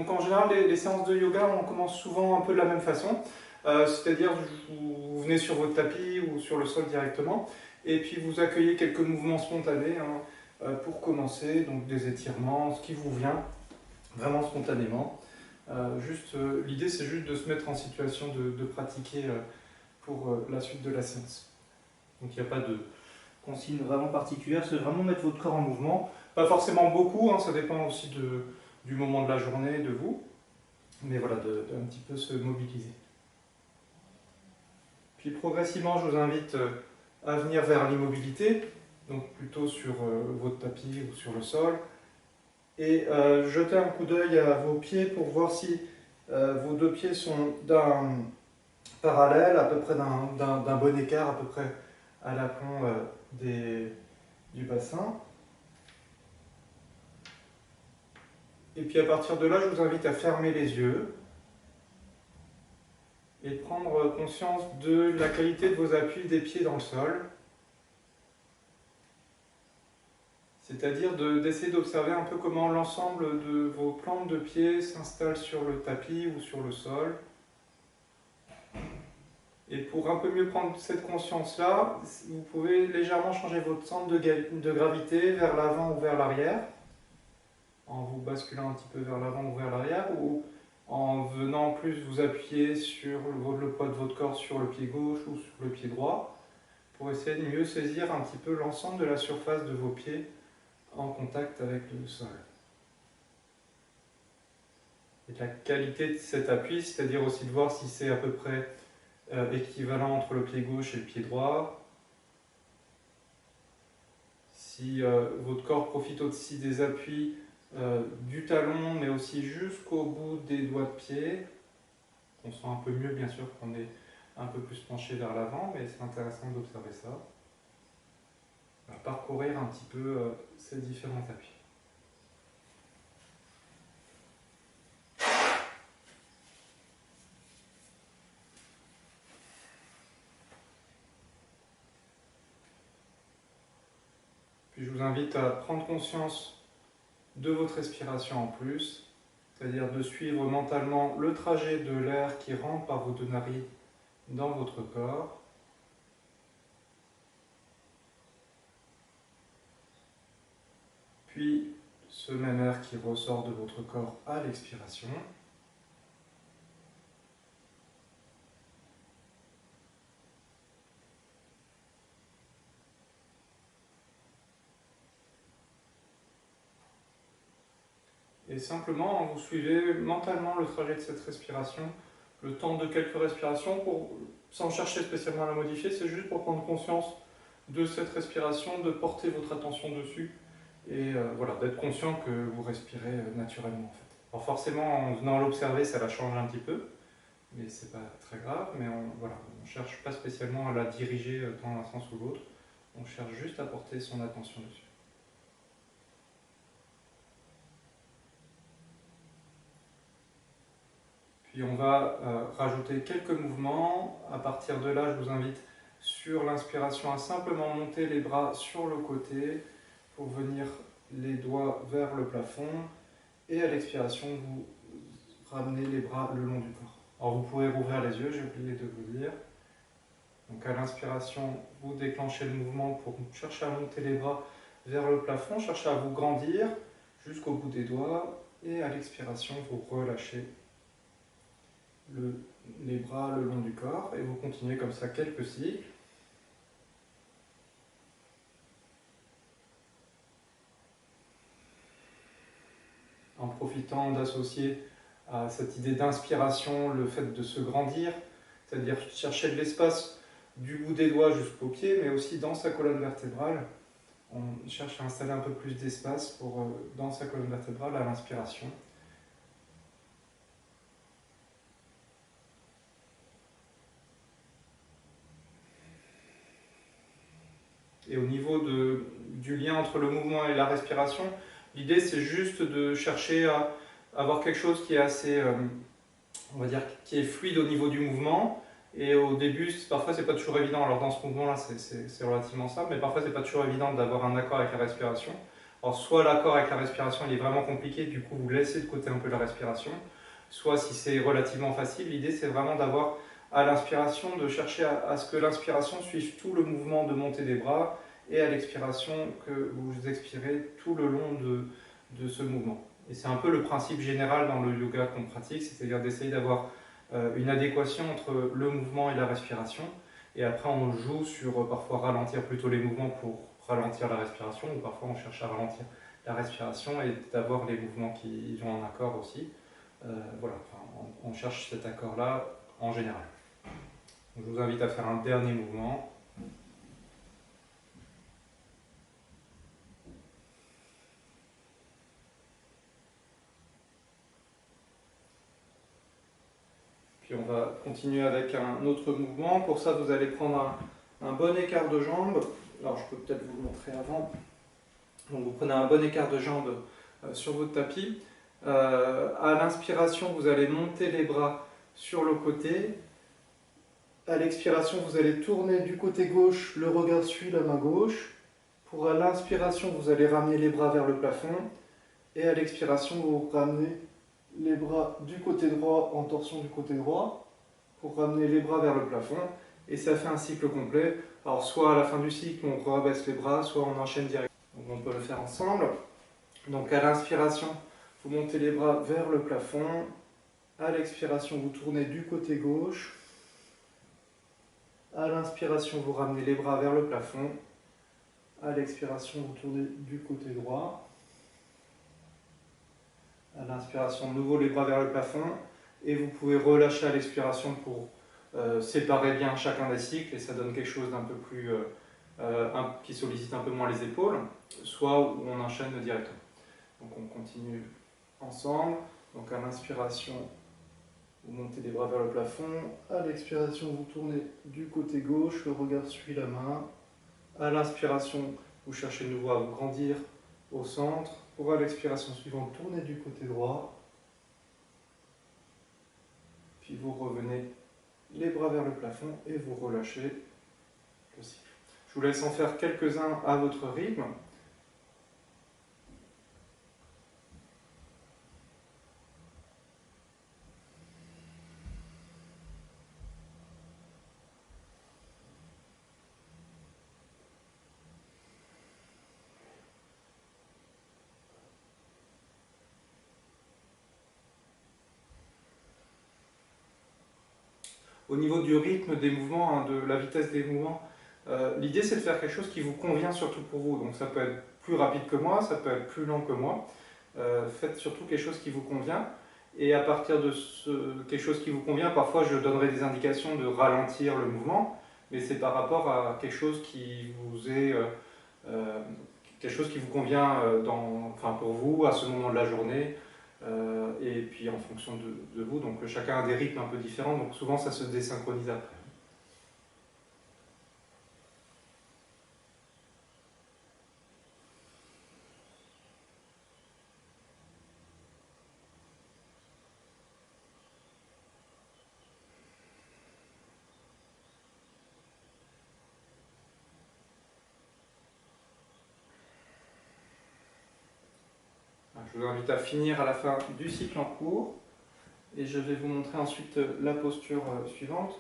Donc en général, les séances de yoga, on commence souvent un peu de la même façon. C'est-à-dire, vous venez sur votre tapis ou sur le sol directement, et puis vous accueillez quelques mouvements spontanés pour commencer, donc des étirements, ce qui vous vient vraiment spontanément. L'idée, c'est juste de se mettre en situation de pratiquer pour la suite de la séance. Donc il n'y a pas de consigne vraiment particulière, c'est vraiment mettre votre corps en mouvement. Pas forcément beaucoup, ça dépend aussi du moment de la journée, de vous, mais voilà, d'un petit peu se mobiliser. Puis progressivement, je vous invite à venir vers l'immobilité, donc plutôt sur votre tapis ou sur le sol, et jeter un coup d'œil à vos pieds pour voir si vos deux pieds sont d'un parallèle, à peu près d'un bon écart, à peu près à l'aplomb du bassin. Et puis à partir de là, je vous invite à fermer les yeux et prendre conscience de la qualité de vos appuis des pieds dans le sol. C'est-à-dire d'essayer d'observer un peu comment l'ensemble de vos plantes de pieds s'installe sur le tapis ou sur le sol. Et pour un peu mieux prendre cette conscience-là, vous pouvez légèrement changer votre centre de gravité vers l'avant ou vers l'arrière, en vous basculant un petit peu vers l'avant ou vers l'arrière, ou en venant plus vous appuyer sur le poids de votre corps sur le pied gauche ou sur le pied droit, pour essayer de mieux saisir un petit peu l'ensemble de la surface de vos pieds en contact avec le sol. Et la qualité de cet appui, c'est-à-dire aussi de voir si c'est à peu près équivalent entre le pied gauche et le pied droit, si votre corps profite aussi des appuis du talon, mais aussi jusqu'au bout des doigts de pied. On sent un peu mieux, bien sûr, qu'on est un peu plus penché vers l'avant, mais c'est intéressant d'observer ça. On va parcourir un petit peu ces différents appuis. Puis je vous invite à prendre conscience de votre respiration en plus, c'est-à-dire de suivre mentalement le trajet de l'air qui rentre par vos deux narines dans votre corps. Puis ce même air qui ressort de votre corps à l'expiration. Et simplement, vous suivez mentalement le trajet de cette respiration, le temps de quelques respirations, sans chercher spécialement à la modifier, c'est juste pour prendre conscience de cette respiration, de porter votre attention dessus, et voilà, d'être conscient que vous respirez naturellement en fait. Alors forcément, en venant l'observer, ça la change un petit peu, mais c'est pas très grave, mais on cherche pas spécialement à la diriger dans un sens ou l'autre, on cherche juste à porter son attention dessus. Puis on va rajouter quelques mouvements. À partir de là, je vous invite sur l'inspiration à simplement monter les bras sur le côté pour venir les doigts vers le plafond. Et à l'expiration, vous ramenez les bras le long du corps. Alors vous pouvez rouvrir les yeux, j'ai oublié de vous dire. Donc à l'inspiration, vous déclenchez le mouvement pour chercher à monter les bras vers le plafond, cherchez à vous grandir jusqu'au bout des doigts. Et à l'expiration, vous relâchez les bras le long du corps et vous continuez comme ça quelques cycles. En profitant d'associer à cette idée d'inspiration le fait de se grandir, c'est-à-dire chercher de l'espace du bout des doigts jusqu'au pied, mais aussi dans sa colonne vertébrale. On cherche à installer un peu plus d'espace dans sa colonne vertébrale à l'inspiration. Et au niveau du lien entre le mouvement et la respiration, l'idée c'est juste de chercher à avoir quelque chose qui est assez, on va dire, qui est fluide au niveau du mouvement. Et au début, parfois c'est pas toujours évident. Alors dans ce mouvement-là, c'est relativement simple, mais parfois c'est pas toujours évident d'avoir un accord avec la respiration. Alors soit l'accord avec la respiration il est vraiment compliqué, du coup vous laissez de côté un peu la respiration, soit si c'est relativement facile, l'idée c'est vraiment d'avoir à l'inspiration, de chercher à ce que l'inspiration suive tout le mouvement de montée des bras et à l'expiration que vous expirez tout le long de ce mouvement. Et c'est un peu le principe général dans le yoga qu'on pratique, c'est-à-dire d'essayer d'avoir une adéquation entre le mouvement et la respiration. Et après on joue sur parfois ralentir plutôt les mouvements pour ralentir la respiration, ou parfois on cherche à ralentir la respiration et d'avoir les mouvements qui vont en accord aussi. Voilà, enfin, on cherche cet accord-là en général. Donc, je vous invite à faire un dernier mouvement. Puis on va continuer avec un autre mouvement. Pour ça, vous allez prendre un bon écart de jambes. Alors, je peux peut-être vous le montrer avant. Donc, vous prenez un bon écart de jambes sur votre tapis. À l'inspiration, vous allez monter les bras sur le côté. À l'expiration, vous allez tourner du côté gauche, le regard suit la main gauche. Pour l'inspiration, vous allez ramener les bras vers le plafond. Et à l'expiration, vous ramenez les bras du côté droit en torsion du côté droit pour ramener les bras vers le plafond. Et ça fait un cycle complet. Alors soit à la fin du cycle, on rabaisse les bras, soit on enchaîne direct. Donc on peut le faire ensemble. Donc à l'inspiration, vous montez les bras vers le plafond. À l'expiration, vous tournez du côté gauche. À l'inspiration, vous ramenez les bras vers le plafond. À l'expiration, vous tournez du côté droit. À l'inspiration, de nouveau les bras vers le plafond. Et vous pouvez relâcher à l'expiration pour séparer bien chacun des cycles. Et ça donne quelque chose d'un peu plus... qui sollicite un peu moins les épaules. Soit où on enchaîne directement. Donc on continue ensemble. Donc à l'inspiration, vous montez les bras vers le plafond. À l'expiration, vous tournez du côté gauche. Le regard suit la main. À l'inspiration, vous cherchez de nouveau à vous grandir au centre. Pour à l'expiration suivante, tournez du côté droit. Puis vous revenez les bras vers le plafond et vous relâchez le cycle. Je vous laisse en faire quelques-uns à votre rythme. Au niveau du rythme des mouvements, hein, de la vitesse des mouvements, l'idée c'est de faire quelque chose qui vous convient surtout pour vous. Donc ça peut être plus rapide que moi, ça peut être plus lent que moi. Faites surtout quelque chose qui vous convient. Et à partir de quelque chose qui vous convient, parfois je donnerai des indications de ralentir le mouvement, mais c'est par rapport à quelque chose qui vous est quelque chose qui vous convient enfin pour vous à ce moment de la journée. Et puis en fonction de vous, donc chacun a des rythmes un peu différents, donc souvent ça se désynchronise après. Je vous invite à finir à la fin du cycle en cours, et je vais vous montrer ensuite la posture suivante.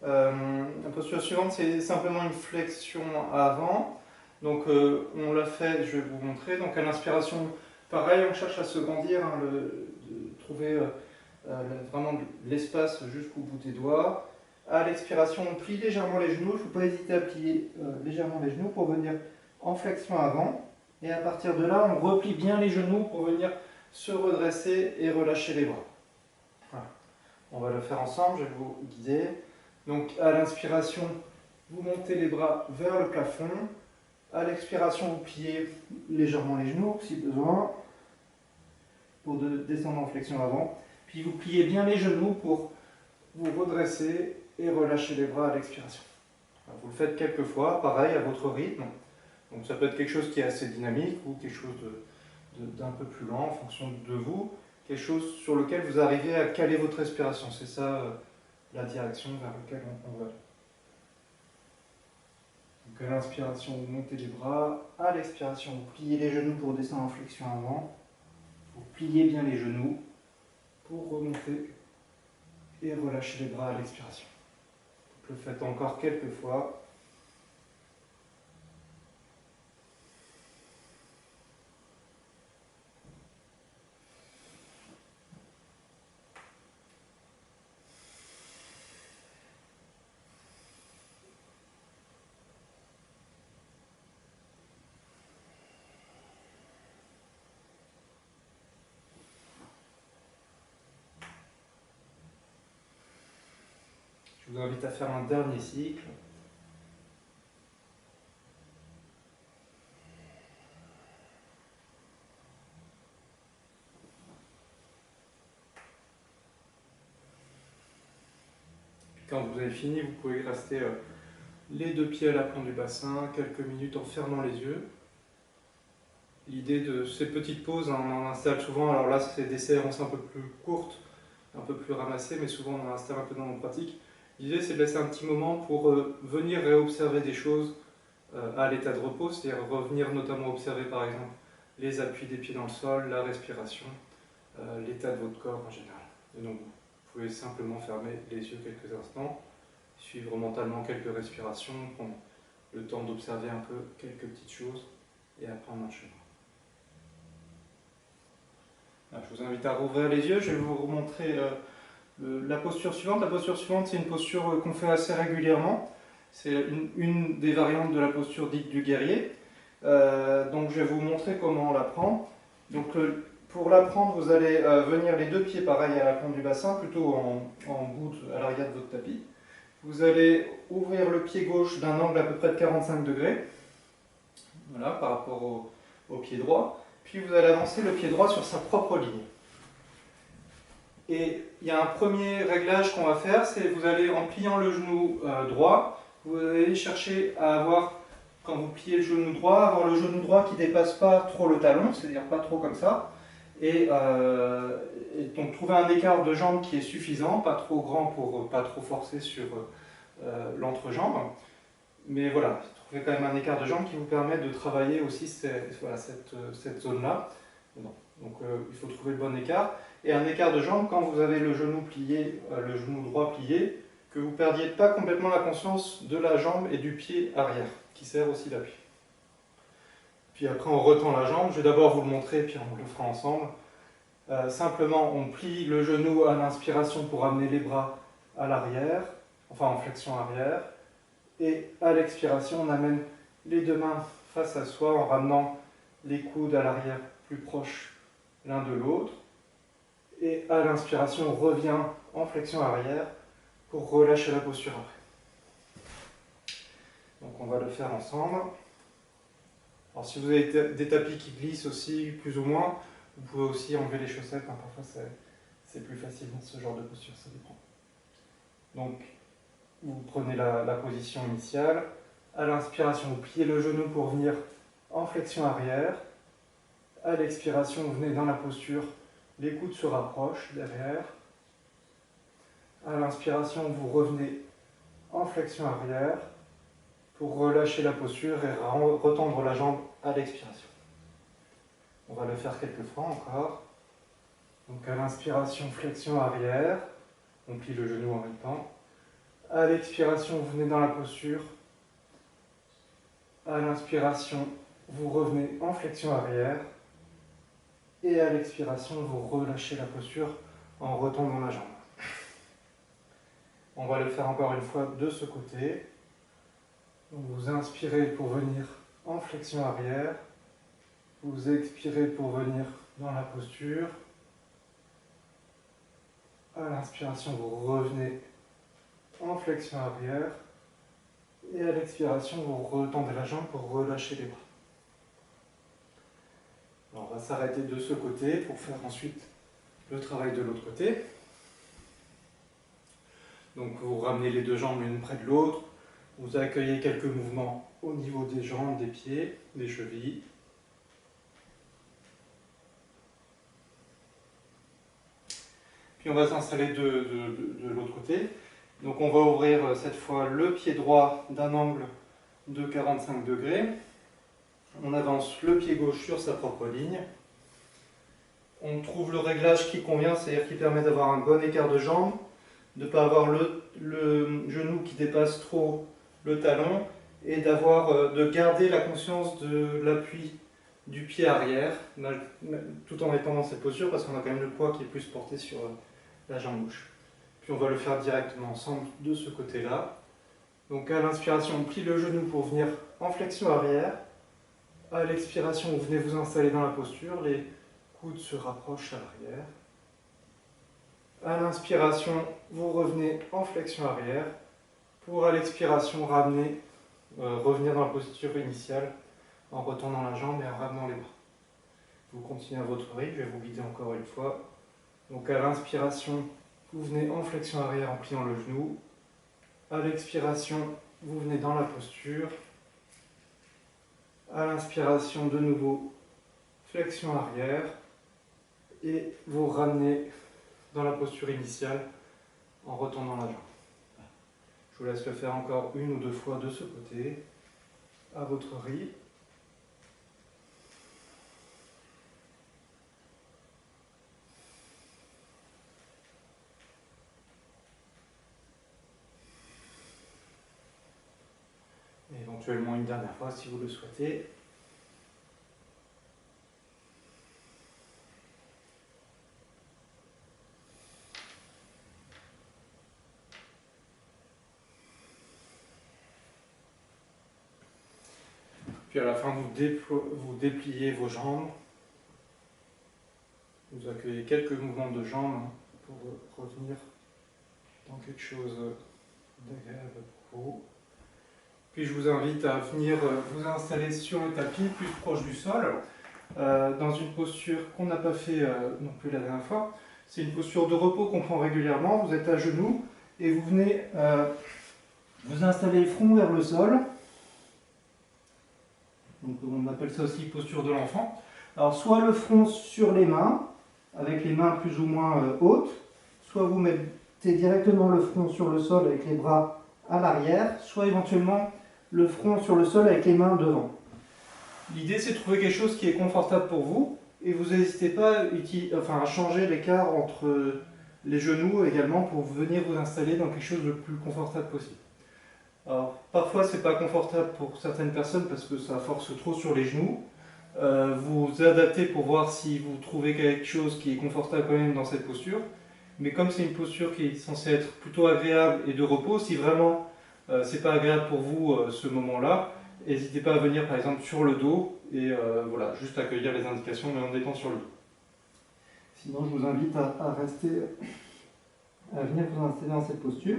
La posture suivante, c'est simplement une flexion avant. Donc on l'a fait, je vais vous montrer. Donc à l'inspiration, pareil, on cherche à se grandir, hein, de trouver vraiment de l'espace jusqu'au bout des doigts. À l'expiration, on plie légèrement les genoux. Il ne faut pas hésiter à plier légèrement les genoux pour venir en flexion avant. Et à partir de là, on replie bien les genoux pour venir se redresser et relâcher les bras. Voilà. On va le faire ensemble, je vais vous guider. Donc à l'inspiration, vous montez les bras vers le plafond. À l'expiration, vous pliez légèrement les genoux si besoin, pour descendre en flexion avant. Puis vous pliez bien les genoux pour vous redresser et relâcher les bras à l'expiration. Vous le faites quelques fois, pareil, à votre rythme. Donc ça peut être quelque chose qui est assez dynamique ou quelque chose d'un peu plus lent en fonction de vous. Quelque chose sur lequel vous arrivez à caler votre respiration. C'est ça la direction vers laquelle on va. Donc à l'inspiration, vous montez les bras. À l'expiration, vous pliez les genoux pour descendre en flexion avant. Vous pliez bien les genoux pour remonter et relâcher les bras à l'expiration. Vous le faites encore quelques fois. Je vous invite à faire un dernier cycle. Puis quand vous avez fini, vous pouvez rester les deux pieds à l'aplomb du bassin, quelques minutes en fermant les yeux. L'idée de ces petites pauses, on en installe souvent, alors là c'est des séances un peu plus courtes, un peu plus ramassées, mais souvent on en installe un peu dans nos pratiques. L'idée c'est de laisser un petit moment pour venir réobserver des choses à l'état de repos, c'est-à-dire revenir notamment observer par exemple les appuis des pieds dans le sol, la respiration, l'état de votre corps en général. Et donc vous pouvez simplement fermer les yeux quelques instants, suivre mentalement quelques respirations, prendre le temps d'observer un peu quelques petites choses et après on enchaîne. Je vous invite à rouvrir les yeux, je vais vous montrer la posture suivante. La posture suivante, c'est une posture qu'on fait assez régulièrement. C'est une des variantes de la posture dite du guerrier. Donc je vais vous montrer comment on la prend. Donc pour la prendre, vous allez venir les deux pieds pareil à l'aplomb du bassin, plutôt en bout à l'arrière de votre tapis. Vous allez ouvrir le pied gauche d'un angle à peu près de 45 degrés, voilà, par rapport au pied droit. Puis vous allez avancer le pied droit sur sa propre ligne. Et il y a un premier réglage qu'on va faire, c'est vous allez, en pliant le genou droit, vous allez chercher à avoir, quand vous pliez le genou droit, avoir le genou droit qui ne dépasse pas trop le talon, c'est-à-dire pas trop comme ça. Et donc trouver un écart de jambe qui est suffisant, pas trop grand pour pas trop forcer sur l'entrejambe. Mais voilà, trouvez quand même un écart de jambe qui vous permet de travailler aussi cette zone-là. Donc il faut trouver le bon écart. Et un écart de jambe quand vous avez le genou plié, le genou droit plié, que vous ne perdiez pas complètement la conscience de la jambe et du pied arrière, qui sert aussi d'appui. Puis après on retend la jambe, je vais d'abord vous le montrer, puis on le fera ensemble. Simplement on plie le genou à l'inspiration pour amener les bras à l'arrière, enfin en flexion arrière. Et à l'expiration, on amène les deux mains face à soi en ramenant les coudes à l'arrière plus proches l'un de l'autre. Et à l'inspiration, on revient en flexion arrière pour relâcher la posture après. Donc on va le faire ensemble. Alors si vous avez des tapis qui glissent aussi, plus ou moins, vous pouvez aussi enlever les chaussettes. Parfois c'est plus facile dans ce genre de posture, ça dépend. Donc vous prenez la position initiale. À l'inspiration, vous pliez le genou pour venir en flexion arrière. À l'expiration, vous venez dans la posture, les coudes se rapprochent derrière. À l'inspiration, vous revenez en flexion arrière pour relâcher la posture et retendre la jambe à l'expiration. On va le faire quelques fois encore. Donc à l'inspiration, flexion arrière. On plie le genou en même temps. À l'expiration, vous venez dans la posture. À l'inspiration, vous revenez en flexion arrière. Et à l'expiration, vous relâchez la posture en retendant la jambe. On va le faire encore une fois de ce côté. Donc vous inspirez pour venir en flexion arrière. Vous expirez pour venir dans la posture. À l'inspiration, vous revenez en flexion arrière. Et à l'expiration, vous retendez la jambe pour relâcher les bras. Alors, on va s'arrêter de ce côté pour faire ensuite le travail de l'autre côté. Donc vous ramenez les deux jambes l'une près de l'autre. Vous accueillez quelques mouvements au niveau des jambes, des pieds, des chevilles. Puis on va s'installer de l'autre côté. Donc on va ouvrir cette fois le pied droit d'un angle de 45 degrés. On avance le pied gauche sur sa propre ligne. On trouve le réglage qui convient, c'est-à-dire qui permet d'avoir un bon écart de jambe, de ne pas avoir le genou qui dépasse trop le talon et de garder la conscience de l'appui du pied arrière, tout en étant dans cette posture parce qu'on a quand même le poids qui est plus porté sur la jambe gauche. Puis on va le faire directement ensemble de ce côté-là. Donc à l'inspiration, on plie le genou pour venir en flexion arrière. À l'expiration, vous venez vous installer dans la posture, les coudes se rapprochent à l'arrière. À l'inspiration, vous revenez en flexion arrière. Pour à l'expiration, revenir dans la posture initiale en retournant la jambe et en ramenant les bras. Vous continuez à votre rythme, je vais vous guider encore une fois. Donc à l'inspiration, vous venez en flexion arrière en pliant le genou. À l'expiration, vous venez dans la posture. À l'inspiration, de nouveau, flexion arrière. Et vous ramenez dans la posture initiale en retournant la jambe. Je vous laisse le faire encore une ou deux fois de ce côté, à votre rythme. Et éventuellement une dernière fois si vous le souhaitez. Puis à la fin, vous dépliez vos jambes. Vous accueillez quelques mouvements de jambes pour revenir dans quelque chose d'agréable pour vous. Puis je vous invite à venir vous installer sur le tapis, plus proche du sol, dans une posture qu'on n'a pas fait non plus la dernière fois. C'est une posture de repos qu'on prend régulièrement. Vous êtes à genoux et vous venez vous installer front vers le sol. Donc on appelle ça aussi posture de l'enfant. Alors soit le front sur les mains, avec les mains plus ou moins hautes, soit vous mettez directement le front sur le sol avec les bras à l'arrière, soit éventuellement le front sur le sol avec les mains devant. L'idée c'est de trouver quelque chose qui est confortable pour vous et vous n'hésitez pas à changer l'écart entre les genoux également pour venir vous installer dans quelque chose de plus confortable possible. Alors, parfois, c'est pas confortable pour certaines personnes parce que ça force trop sur les genoux. Vous adaptez pour voir si vous trouvez quelque chose qui est confortable quand même dans cette posture. Mais comme c'est une posture qui est censée être plutôt agréable et de repos, si vraiment c'est pas agréable pour vous ce moment-là, n'hésitez pas à venir par exemple sur le dos et voilà, juste accueillir les indications mais en étant sur le dos. Sinon, je vous invite à venir vous installer dans cette posture.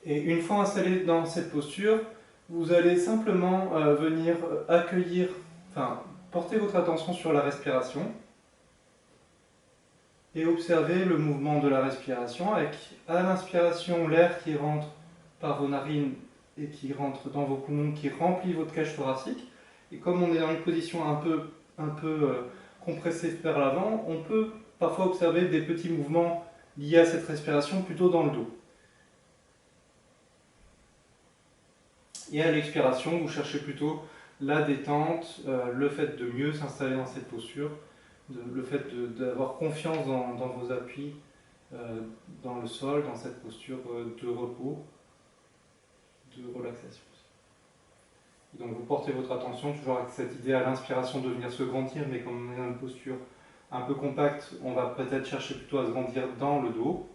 Et une fois installé dans cette posture, vous allez simplement venir porter votre attention sur la respiration et observer le mouvement de la respiration avec à l'inspiration l'air qui rentre par vos narines et qui rentre dans vos poumons, qui remplit votre cage thoracique. Et comme on est dans une position un peu compressée vers l'avant, on peut parfois observer des petits mouvements liés à cette respiration plutôt dans le dos. Et à l'expiration, vous cherchez plutôt la détente, le fait de mieux s'installer dans cette posture, le fait d'avoir confiance dans vos appuis dans le sol, dans cette posture de repos, de relaxation. Donc vous portez votre attention toujours avec cette idée à l'inspiration de venir se grandir, mais comme on est dans une posture un peu compacte, on va peut-être chercher plutôt à se grandir dans le dos.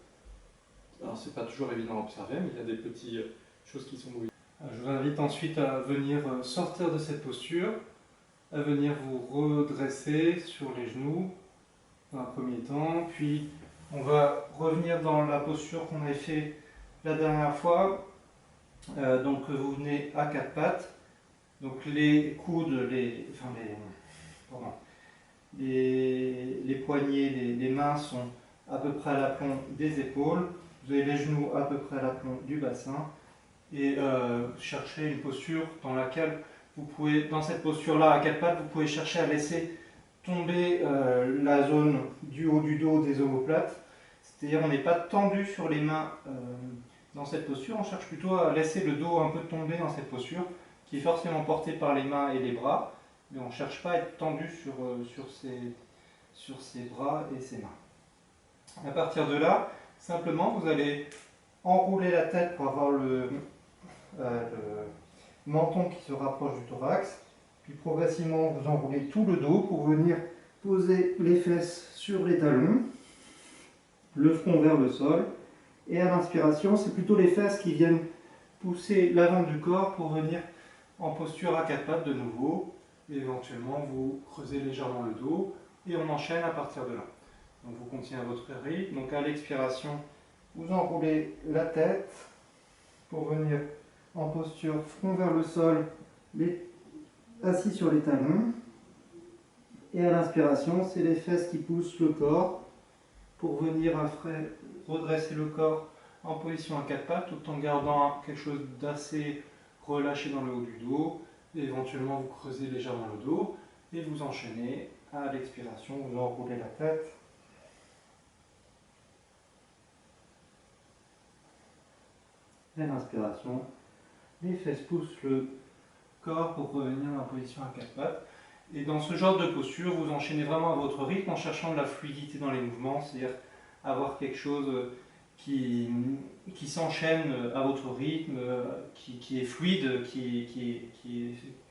Alors c'est pas toujours évident à observer, mais il y a des petites choses qui sont mobiles. Je vous invite ensuite à venir sortir de cette posture, à venir vous redresser sur les genoux dans un premier temps, puis on va revenir dans la posture qu'on avait fait la dernière fois. Donc vous venez à quatre pattes, donc les coudes, les poignets, les mains sont à peu près à l'aplomb des épaules, vous avez les genoux à peu près à l'aplomb du bassin. Et chercher une posture dans laquelle vous pouvez, dans cette posture-là, à quatre pattes, vous pouvez chercher à laisser tomber la zone du haut du dos des omoplates, C'est-à-dire on n'est pas tendu sur les mains dans cette posture, on cherche plutôt à laisser le dos un peu tomber dans cette posture, qui est forcément portée par les mains et les bras, mais on ne cherche pas à être tendu sur ses bras et ses mains. À partir de là, simplement vous allez enrouler la tête pour avoir le menton qui se rapproche du thorax, puis progressivement vous enroulez tout le dos pour venir poser les fesses sur les talons, le front vers le sol, et à l'inspiration, c'est plutôt les fesses qui viennent pousser l'avant du corps pour venir en posture à quatre pattes de nouveau, et éventuellement vous creusez légèrement le dos, et on enchaîne à partir de là. Donc vous continuez à votre rythme, donc à l'expiration, vous enroulez la tête pour venir en posture front vers le sol, assis sur les talons. Et à l'inspiration, c'est les fesses qui poussent le corps pour venir après redresser le corps en position à quatre pattes tout en gardant quelque chose d'assez relâché dans le haut du dos. Et éventuellement, vous creusez légèrement le dos et vous enchaînez. À l'expiration, vous enroulez la tête. Et à l'inspiration, les fesses poussent le corps pour revenir en position à quatre pattes. Et dans ce genre de posture, vous enchaînez vraiment à votre rythme en cherchant de la fluidité dans les mouvements, c'est-à-dire avoir quelque chose qui s'enchaîne à votre rythme, qui est fluide,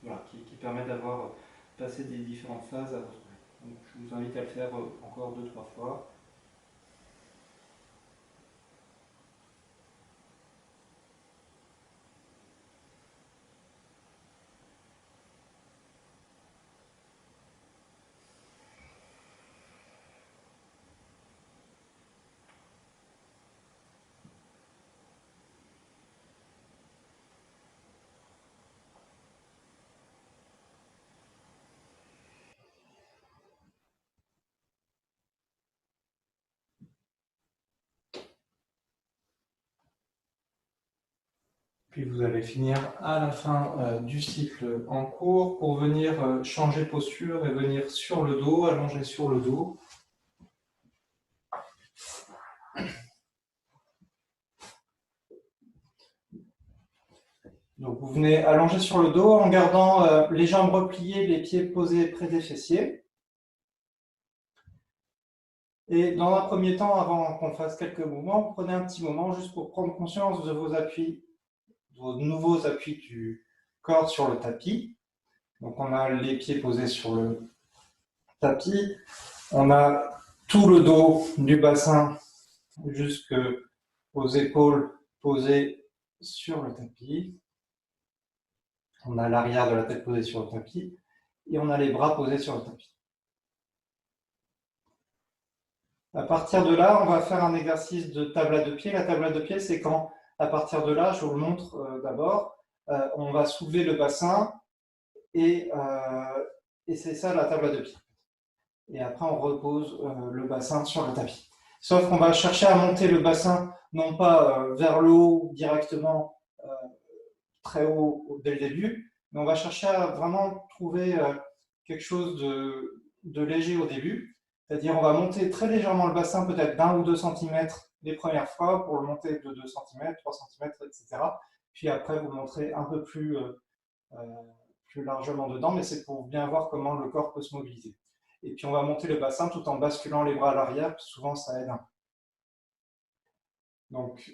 voilà, qui permet d'avoir passé des différentes phases à votre rythme. Donc, je vous invite à le faire encore 2-3 fois. Puis vous allez finir à la fin du cycle en cours pour venir changer de posture et venir sur le dos, allonger sur le dos. Donc vous venez allonger sur le dos en gardant les jambes repliées, les pieds posés près des fessiers. Et dans un premier temps, avant qu'on fasse quelques mouvements, prenez un petit moment juste pour prendre conscience de vos appuis, de vos nouveaux appuis du corps sur le tapis. Donc on a les pieds posés sur le tapis, on a tout le dos du bassin jusqu'aux épaules posées sur le tapis. On a l'arrière de la tête posée sur le tapis et on a les bras posés sur le tapis. À partir de là, on va faire un exercice de table à deux pieds. La table à deux pieds, c'est quand, à partir de là, je vous le montre d'abord, on va soulever le bassin et c'est ça la table à deux pieds. Et après, on repose le bassin sur le tapis. Sauf qu'on va chercher à monter le bassin, non pas vers le haut directement, très haut dès le début, mais on va chercher à vraiment trouver quelque chose de léger au début. C'est-à-dire on va monter très légèrement le bassin, peut-être d'1 ou 2 cm les premières fois, pour le monter de 2 cm, 3 cm, etc. Puis après, vous montrez un peu plus largement dedans, mais c'est pour bien voir comment le corps peut se mobiliser. Et puis on va monter le bassin tout en basculant les bras à l'arrière, souvent ça aide un peu. Donc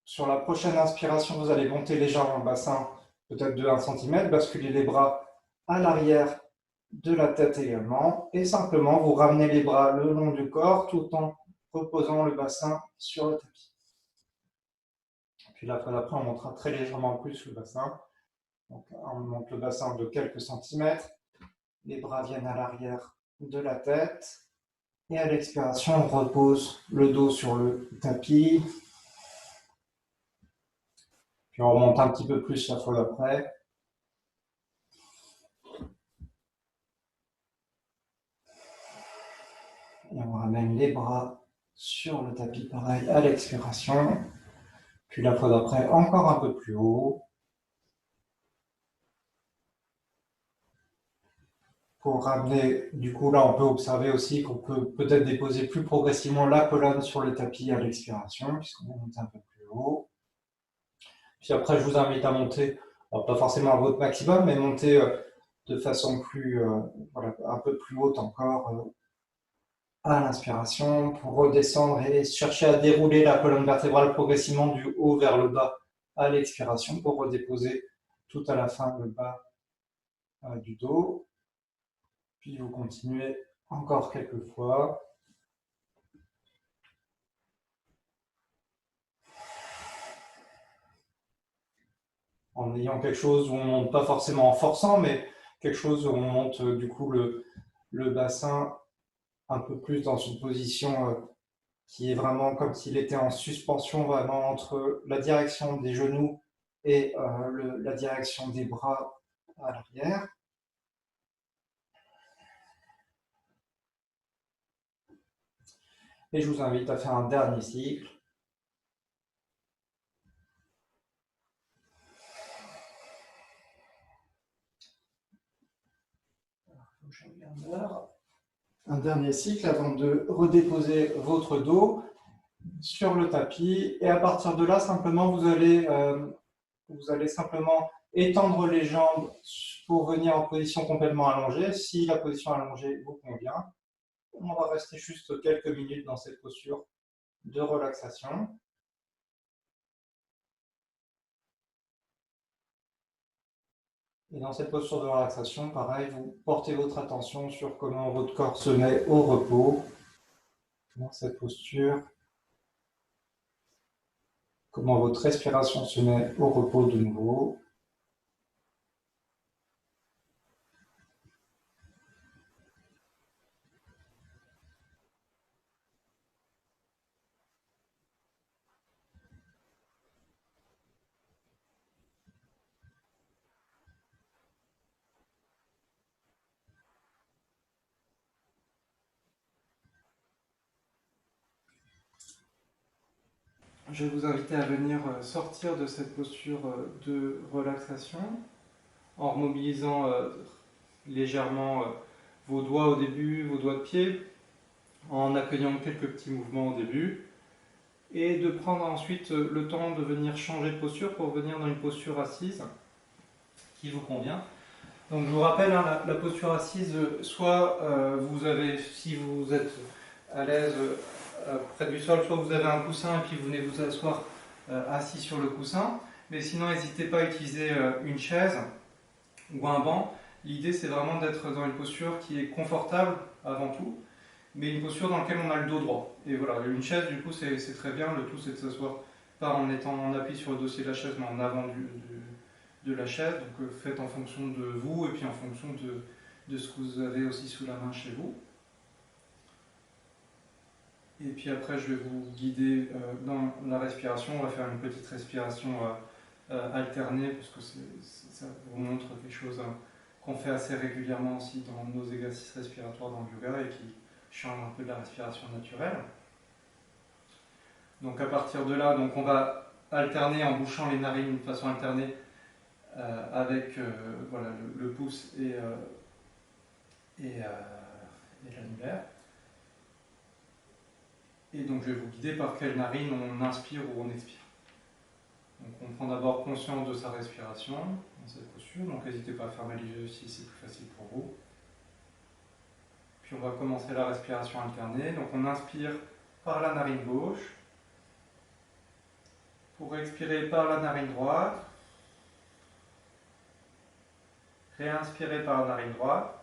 sur la prochaine inspiration, vous allez monter légèrement le bassin, peut-être de 1 cm, basculer les bras à l'arrière de la tête également, et simplement vous ramenez les bras le long du corps tout en reposant le bassin sur le tapis. Puis la fois d'après, on montera très légèrement plus le bassin. Donc, on monte le bassin de quelques centimètres, les bras viennent à l'arrière de la tête, et à l'expiration, on repose le dos sur le tapis. Puis on remonte un petit peu plus la fois d'après. Et on ramène les bras sur le tapis, pareil, à l'expiration. Puis la fois d'après, encore un peu plus haut. pour ramener, du coup là on peut observer aussi qu'on peut peut-être déposer plus progressivement la colonne sur le tapis à l'expiration, puisqu'on va monter un peu plus haut. Puis après je vous invite à monter, alors pas forcément à votre maximum, mais monter de façon plus, voilà, un peu plus haute encore à l'inspiration pour redescendre et chercher à dérouler la colonne vertébrale progressivement du haut vers le bas à l'expiration pour redéposer tout à la fin le bas du dos. Puis vous continuez encore quelques fois. En ayant quelque chose où on monte pas forcément en forçant, mais quelque chose où on monte du coup le bassin un peu plus dans une position qui est vraiment comme s'il était en suspension vraiment entre la direction des genoux et la direction des bras à l'arrière. Et je vous invite à faire un dernier cycle. Un dernier cycle avant de redéposer votre dos sur le tapis. Et à partir de là, simplement, vous allez simplement étendre les jambes pour venir en position complètement allongée. Si la position allongée vous convient, on va rester juste quelques minutes dans cette posture de relaxation. Et dans cette posture de relaxation, pareil, vous portez votre attention sur comment votre corps se met au repos dans cette posture, comment votre respiration se met au repos de nouveau. Je vais vous inviter à venir sortir de cette posture de relaxation en remobilisant légèrement vos doigts au début, vos doigts de pied, en accueillant quelques petits mouvements au début, et de prendre ensuite le temps de venir changer de posture pour venir dans une posture assise qui vous convient. Donc je vous rappelle, hein, la posture assise, soit vous avez, si vous êtes à l'aise près du sol, soit vous avez un coussin et puis vous venez vous asseoir assis sur le coussin, mais sinon n'hésitez pas à utiliser une chaise ou un banc. L'idée c'est vraiment d'être dans une posture qui est confortable avant tout, mais une posture dans laquelle on a le dos droit. Et voilà, une chaise du coup c'est très bien, le tout c'est de s'asseoir pas en étant en appui sur le dossier de la chaise, mais en avant de la chaise. Donc faites en fonction de vous et puis en fonction de ce que vous avez aussi sous la main chez vous. Et puis après, je vais vous guider dans la respiration. On va faire une petite respiration alternée, parce que ça vous montre quelque chose qu'on fait assez régulièrement aussi dans nos exercices respiratoires dans le yoga et qui change un peu de la respiration naturelle. Donc à partir de là, donc on va alterner en bouchant les narines de façon alternée avec voilà, le pouce et l'annulaire. Et donc je vais vous guider par quelle narine on inspire ou on expire. Donc on prend d'abord conscience de sa respiration dans cette posture, donc n'hésitez pas à fermer les yeux si c'est plus facile pour vous. Puis on va commencer la respiration alternée, donc on inspire par la narine gauche, pour expirer par la narine droite, réinspirer par la narine droite,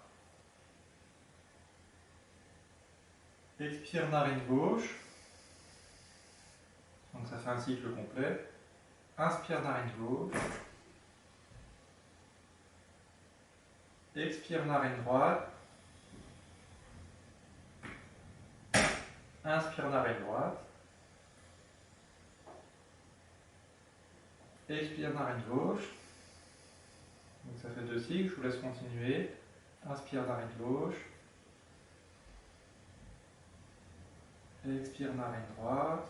expire narine gauche, donc ça fait un cycle complet, inspire narine gauche, expire narine droite, inspire narine droite, expire narine gauche, donc ça fait 2 cycles, je vous laisse continuer, inspire narine gauche, expire narine droite,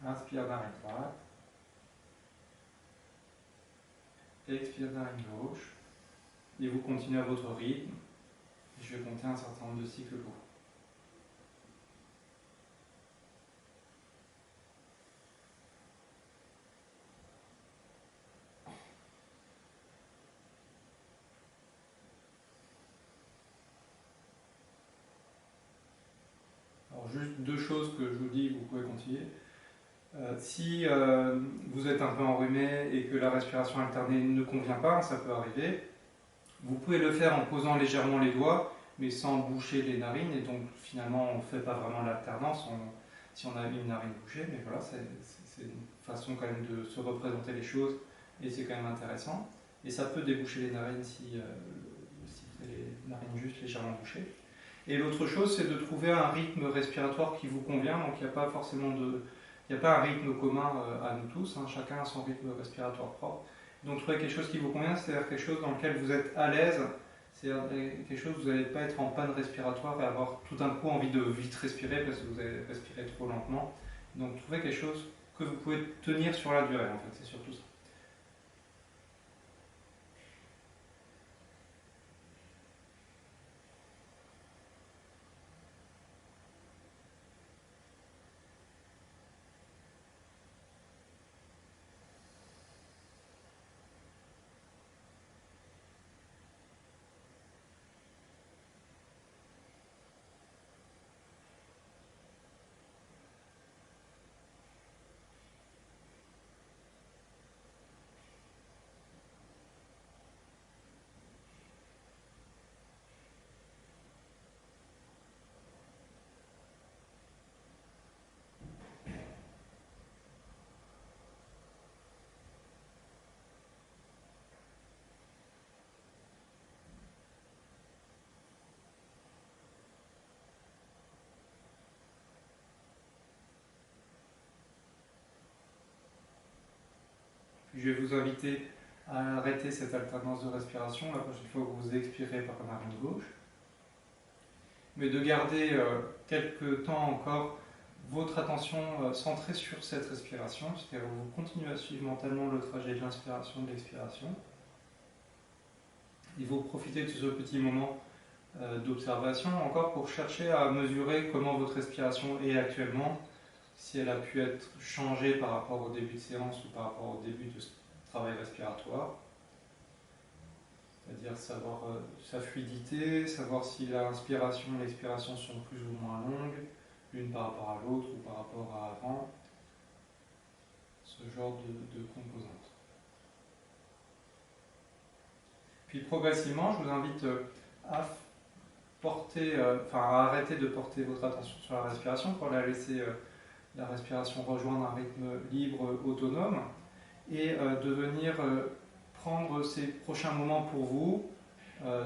inspire narine droite, expire narine gauche, et vous continuez à votre rythme. Je vais compter un certain nombre de cycles pour vous. Alors juste deux choses que je vous dis, vous pouvez continuer. Si vous êtes un peu enrhumé et que la respiration alternée ne convient pas, ça peut arriver, vous pouvez le faire en posant légèrement les doigts, mais sans boucher les narines, et donc finalement on ne fait pas vraiment l'alternance si on a une narine bouchée, mais voilà, c'est une façon quand même de se représenter les choses, et c'est quand même intéressant. Et ça peut déboucher les narines si vous avez les narines juste légèrement bouchées. Et l'autre chose, c'est de trouver un rythme respiratoire qui vous convient, donc il n'y a pas forcément il n'y a pas un rythme commun à nous tous, hein, chacun a son rythme respiratoire propre. Donc trouver quelque chose qui vous convient, c'est-à-dire quelque chose dans lequel vous êtes à l'aise, c'est-à-dire quelque chose où vous n'allez pas être en panne respiratoire et avoir tout d'un coup envie de vite respirer parce que vous avez respiré trop lentement. Donc trouvez quelque chose que vous pouvez tenir sur la durée, en fait, c'est surtout ça. Je vais vous inviter à arrêter cette alternance de respiration la prochaine fois que vous expirez par la narine gauche, mais de garder quelques temps encore votre attention centrée sur cette respiration, c'est-à-dire que vous continuez à suivre mentalement le trajet de l'inspiration et de l'expiration. Et vous profitez de ce petit moment d'observation encore pour chercher à mesurer comment votre respiration est actuellement, si elle a pu être changée par rapport au début de séance ou par rapport au début de ce travail respiratoire. C'est-à-dire savoir sa fluidité, savoir si l'inspiration et l'expiration sont plus ou moins longues, l'une par rapport à l'autre ou par rapport à avant, ce genre de composantes. Puis progressivement, je vous invite à à arrêter de porter votre attention sur la respiration pour la laisser la respiration rejoindre un rythme libre, autonome, et de venir prendre ces prochains moments pour vous,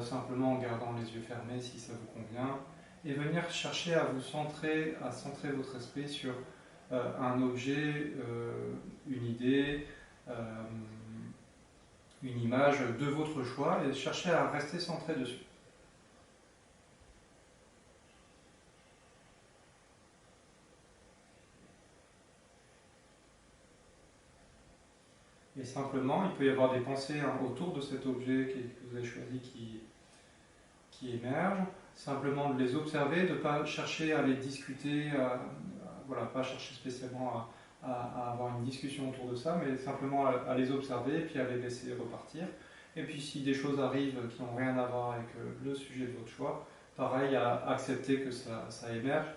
simplement en gardant les yeux fermés si ça vous convient, et venir chercher à vous centrer, à centrer votre esprit sur un objet, une idée, une image de votre choix, et chercher à rester centré dessus. Et simplement, il peut y avoir des pensées autour de cet objet que vous avez choisi qui émergent. Simplement de les observer, de ne pas chercher à les discuter, voilà, pas chercher spécialement à avoir une discussion autour de ça, mais simplement à les observer et puis à les laisser repartir. Et puis si des choses arrivent qui n'ont rien à voir avec le sujet de votre choix, pareil, à accepter que ça émerge,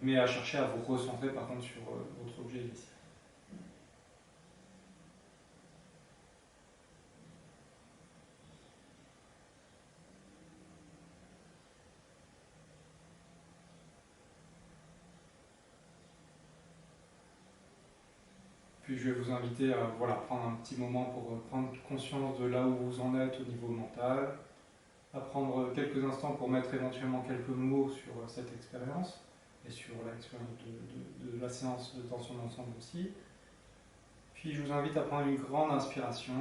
mais à chercher à vous recentrer par contre sur votre objet initial. Puis je vais vous inviter à prendre un petit moment pour prendre conscience de là où vous en êtes au niveau mental, à prendre quelques instants pour mettre éventuellement quelques mots sur cette expérience et sur l'expérience de la séance dans son ensemble aussi. Puis je vous invite à prendre une grande inspiration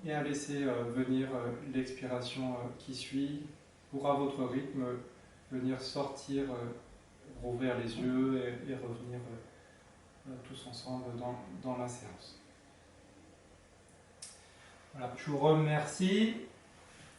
et à laisser venir l'expiration qui suit pour à votre rythme venir sortir, rouvrir les yeux et revenir tous ensemble dans la séance. Voilà, je vous remercie.